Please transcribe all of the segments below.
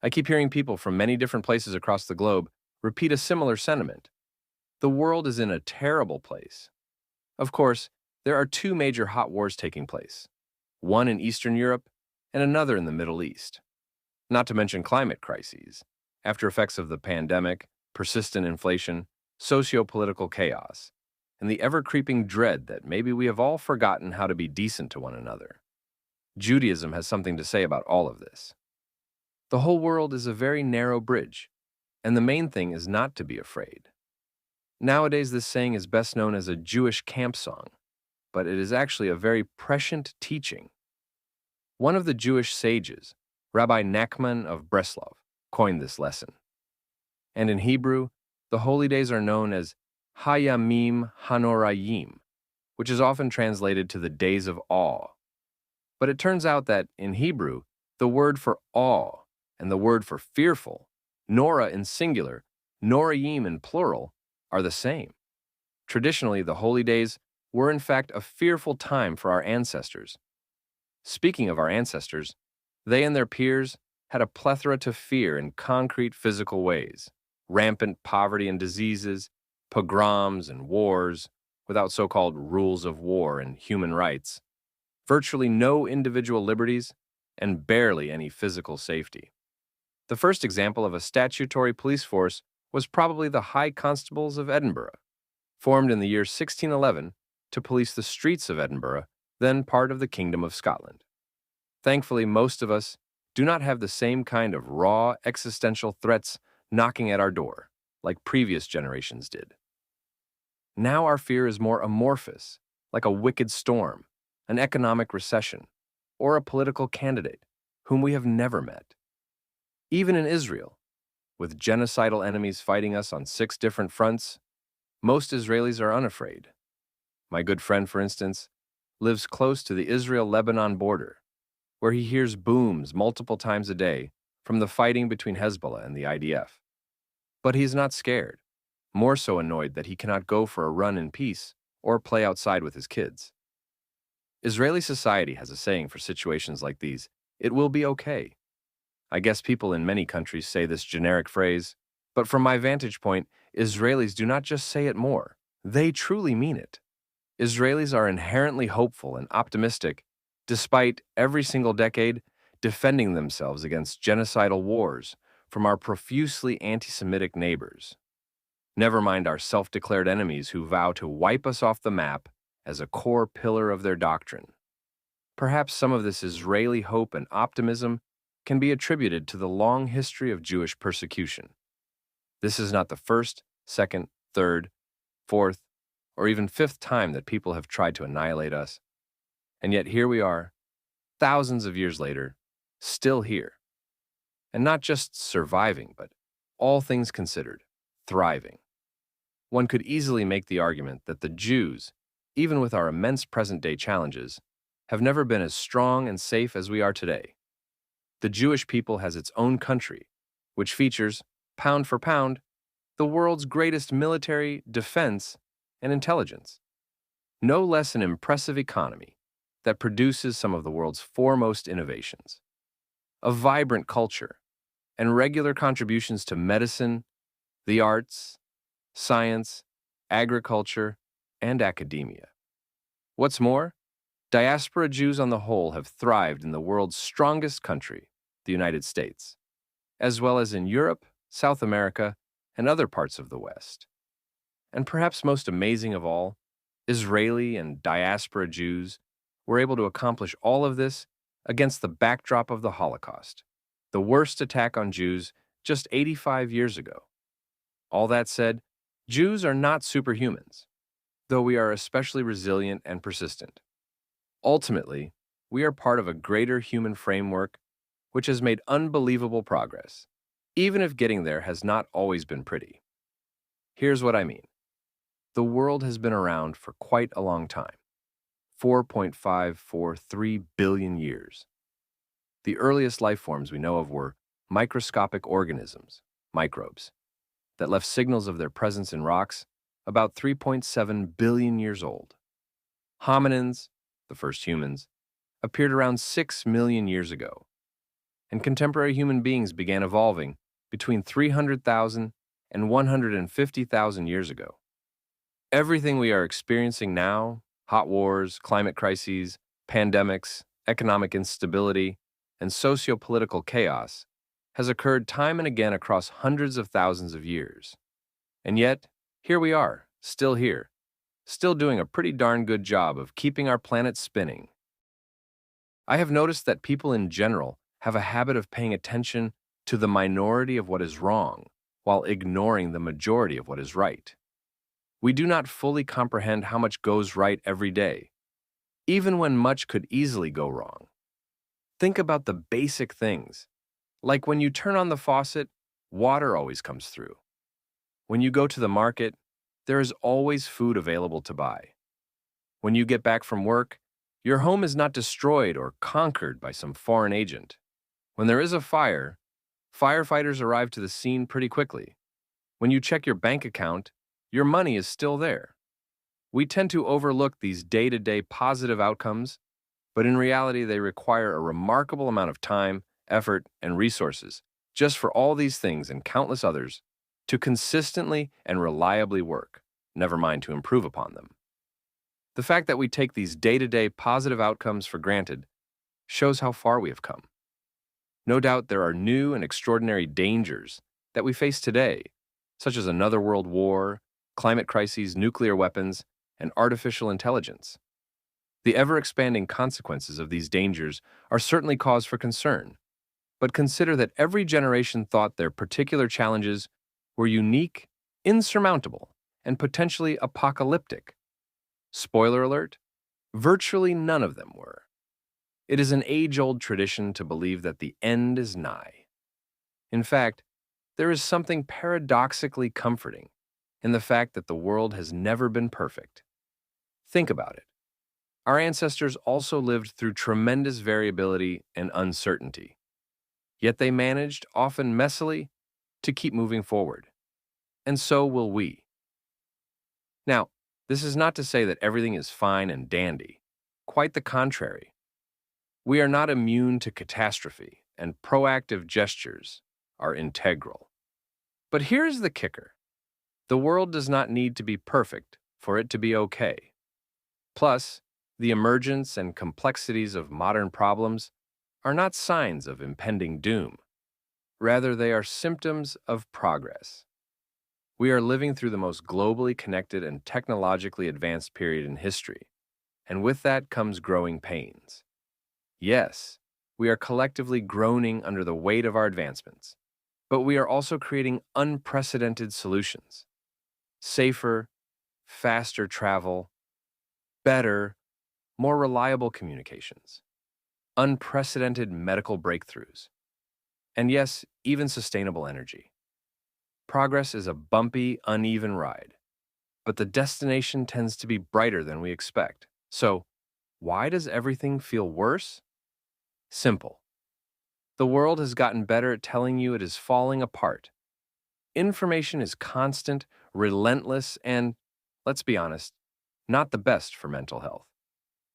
I keep hearing people from many different places across the globe repeat a similar sentiment. The world is in a terrible place. Of course, there are two major hot wars taking place, one in Eastern Europe and another in the Middle East. Not to mention climate crises, after effects of the pandemic, persistent inflation, socio-political chaos, and the ever-creeping dread that maybe we have all forgotten how to be decent to one another. Judaism has something to say about all of this. The whole world is a very narrow bridge, and the main thing is not to be afraid. Nowadays, this saying is best known as a Jewish camp song, but it is actually a very prescient teaching. One of the Jewish sages, Rabbi Nachman of Breslov, coined this lesson. And in Hebrew, the holy days are known as Hayamim Hanorayim, which is often translated to the days of awe. But it turns out that, in Hebrew, the word for awe and the word for fearful, Nora in singular, Norayim in plural, are the same. Traditionally, the holy days were in fact a fearful time for our ancestors. Speaking of our ancestors, they and their peers had a plethora to fear in concrete physical ways: rampant poverty and diseases, pogroms and wars, without so-called rules of war and human rights, virtually no individual liberties, and barely any physical safety. The first example of a statutory police force was probably the High Constables of Edinburgh, formed in the year 1611 to police the streets of Edinburgh, then part of the Kingdom of Scotland. Thankfully, most of us do not have the same kind of raw existential threats knocking at our door, like previous generations did. Now our fear is more amorphous, like a wicked storm, an economic recession, or a political candidate whom we have never met. Even in Israel, with genocidal enemies fighting us on 6 different fronts, most Israelis are unafraid. My good friend, for instance, lives close to the Israel-Lebanon border, where he hears booms multiple times a day from the fighting between Hezbollah and the IDF. But he is not scared, more so annoyed that he cannot go for a run in peace or play outside with his kids. Israeli society has a saying for situations like these: it will be okay. I guess people in many countries say this generic phrase, but from my vantage point, Israelis do not just say it more, they truly mean it. Israelis are inherently hopeful and optimistic, despite every single decade defending themselves against genocidal wars from our profusely anti-Semitic neighbors. Never mind our self-declared enemies who vow to wipe us off the map as a core pillar of their doctrine. Perhaps some of this Israeli hope and optimism can be attributed to the long history of Jewish persecution. This is not the first, second, third, fourth, or even fifth time that people have tried to annihilate us. And yet here we are, thousands of years later, still here. And not just surviving, but, all things considered, thriving. One could easily make the argument that the Jews, even with our immense present-day challenges, have never been as strong and safe as we are today. The Jewish people has its own country, which features, pound for pound, the world's greatest military, defense, and intelligence. No less an impressive economy that produces some of the world's foremost innovations. A vibrant culture, and regular contributions to medicine, the arts, science, agriculture, and academia. What's more, diaspora Jews on the whole have thrived in the world's strongest country, the United States, as well as in Europe, South America, and other parts of the West. And perhaps most amazing of all, Israeli and diaspora Jews were able to accomplish all of this against the backdrop of the Holocaust, the worst attack on Jews just 85 years ago. All that said, Jews are not superhumans, though we are especially resilient and persistent. Ultimately, we are part of a greater human framework which has made unbelievable progress, even if getting there has not always been pretty. Here's what I mean. The world has been around for quite a long time, 4.543 billion years. The earliest life forms we know of were microscopic organisms, microbes, that left signals of their presence in rocks about 3.7 billion years old. Hominins, the first humans, appeared around 6 million years ago. and contemporary human beings began evolving between 300,000 and 150,000 years ago. Everything we are experiencing now, hot wars, climate crises, pandemics, economic instability, and socio-political chaos, has occurred time and again across hundreds of thousands of years. And yet, here we are, still here, still doing a pretty darn good job of keeping our planet spinning. I have noticed that people in general have a habit of paying attention to the minority of what is wrong while ignoring the majority of what is right. We do not fully comprehend how much goes right every day, even when much could easily go wrong. Think about the basic things, like when you turn on the faucet, water always comes through. When you go to the market, there is always food available to buy. When you get back from work, your home is not destroyed or conquered by some foreign agent. When there is a fire, firefighters arrive to the scene pretty quickly. When you check your bank account, your money is still there. We tend to overlook these day-to-day positive outcomes, but in reality they require a remarkable amount of time, effort, and resources just for all these things and countless others to consistently and reliably work, never mind to improve upon them. The fact that we take these day-to-day positive outcomes for granted shows how far we have come. No doubt there are new and extraordinary dangers that we face today, such as another world war, climate crises, nuclear weapons, and artificial intelligence. The ever-expanding consequences of these dangers are certainly cause for concern, but consider that every generation thought their particular challenges were unique, insurmountable, and potentially apocalyptic. Spoiler alert, virtually none of them were. It is an age-old tradition to believe that the end is nigh. In fact, there is something paradoxically comforting in the fact that the world has never been perfect. Think about it. Our ancestors also lived through tremendous variability and uncertainty. Yet they managed, often messily, to keep moving forward. And so will we. Now, this is not to say that everything is fine and dandy. Quite the contrary. We are not immune to catastrophe, and proactive gestures are integral. But here's the kicker. The world does not need to be perfect for it to be okay. Plus, the emergence and complexities of modern problems are not signs of impending doom. Rather, they are symptoms of progress. We are living through the most globally connected and technologically advanced period in history, and with that comes growing pains. Yes, we are collectively groaning under the weight of our advancements, but we are also creating unprecedented solutions. Safer, faster travel, better, more reliable communications, unprecedented medical breakthroughs, and yes, even sustainable energy. Progress is a bumpy, uneven ride, but the destination tends to be brighter than we expect. So, why does everything feel worse? Simple. The world has gotten better at telling you it is falling apart. Information is constant, relentless, and, let's be honest, not the best for mental health.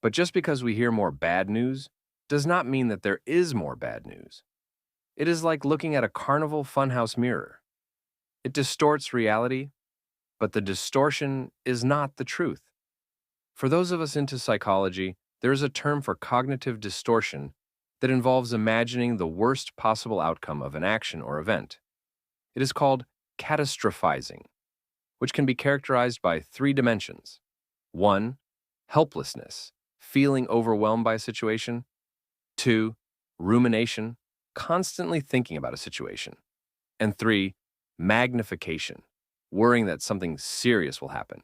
But just because we hear more bad news does not mean that there is more bad news. It is like looking at a carnival funhouse mirror. It distorts reality, but the distortion is not the truth. For those of us into psychology, there is a term for cognitive distortion that involves imagining the worst possible outcome of an action or event. It is called catastrophizing, which can be characterized by 3 dimensions. 1. Helplessness, feeling overwhelmed by a situation. 2. Rumination, constantly thinking about a situation. And 3. Magnification, worrying that something serious will happen.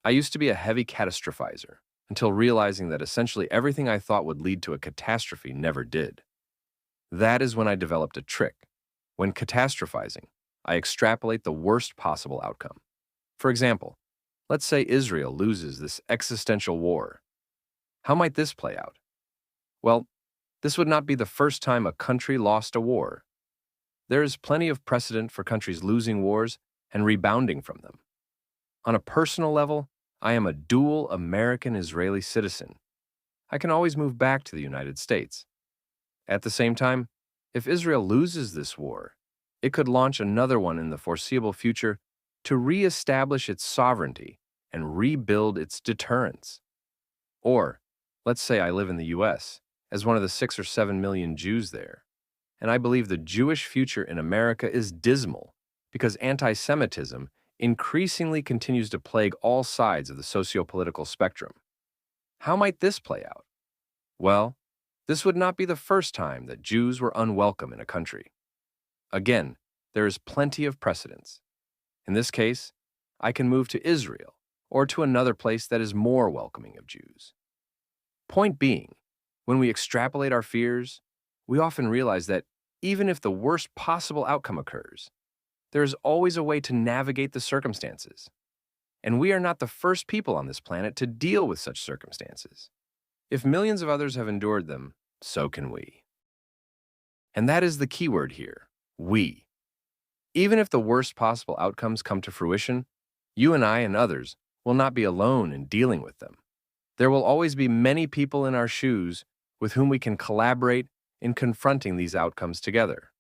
I used to be a heavy catastrophizer until realizing that essentially everything I thought would lead to a catastrophe never did. That is when I developed a trick. When catastrophizing, I extrapolate the worst possible outcome. For example, let's say Israel loses this existential war. How might this play out? Well, this would not be the first time a country lost a war. There is plenty of precedent for countries losing wars and rebounding from them. On a personal level, I am a dual American-Israeli citizen. I can always move back to the United States. At the same time, if Israel loses this war, it could launch another one in the foreseeable future to re-establish its sovereignty and rebuild its deterrence. Or, let's say I live in the US, as one of the 6 or 7 million Jews there, and I believe the Jewish future in America is dismal because anti-Semitism increasingly continues to plague all sides of the socio-political spectrum. How might this play out? Well, this would not be the first time that Jews were unwelcome in a country. Again, there is plenty of precedence. In this case, I can move to Israel or to another place that is more welcoming of Jews. Point being, when we extrapolate our fears, we often realize that even if the worst possible outcome occurs, there is always a way to navigate the circumstances. And we are not the first people on this planet to deal with such circumstances. If millions of others have endured them, so can we. And that is the key word here, we. Even if the worst possible outcomes come to fruition, you and I and others will not be alone in dealing with them. There will always be many people in our shoes with whom we can collaborate in confronting these outcomes together.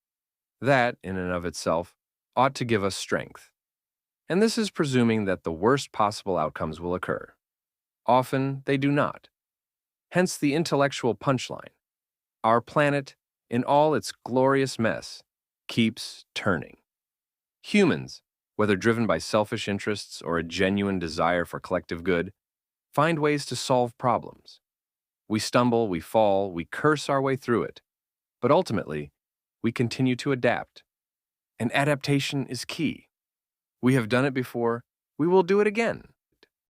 That, in and of itself, ought to give us strength. And this is presuming that the worst possible outcomes will occur. Often, they do not. Hence the intellectual punchline. Our planet, in all its glorious mess, keeps turning. Humans, whether driven by selfish interests or a genuine desire for collective good, find ways to solve problems. We stumble, we fall, we curse our way through it, but ultimately, we continue to adapt. And adaptation is key. We have done it before, we will do it again.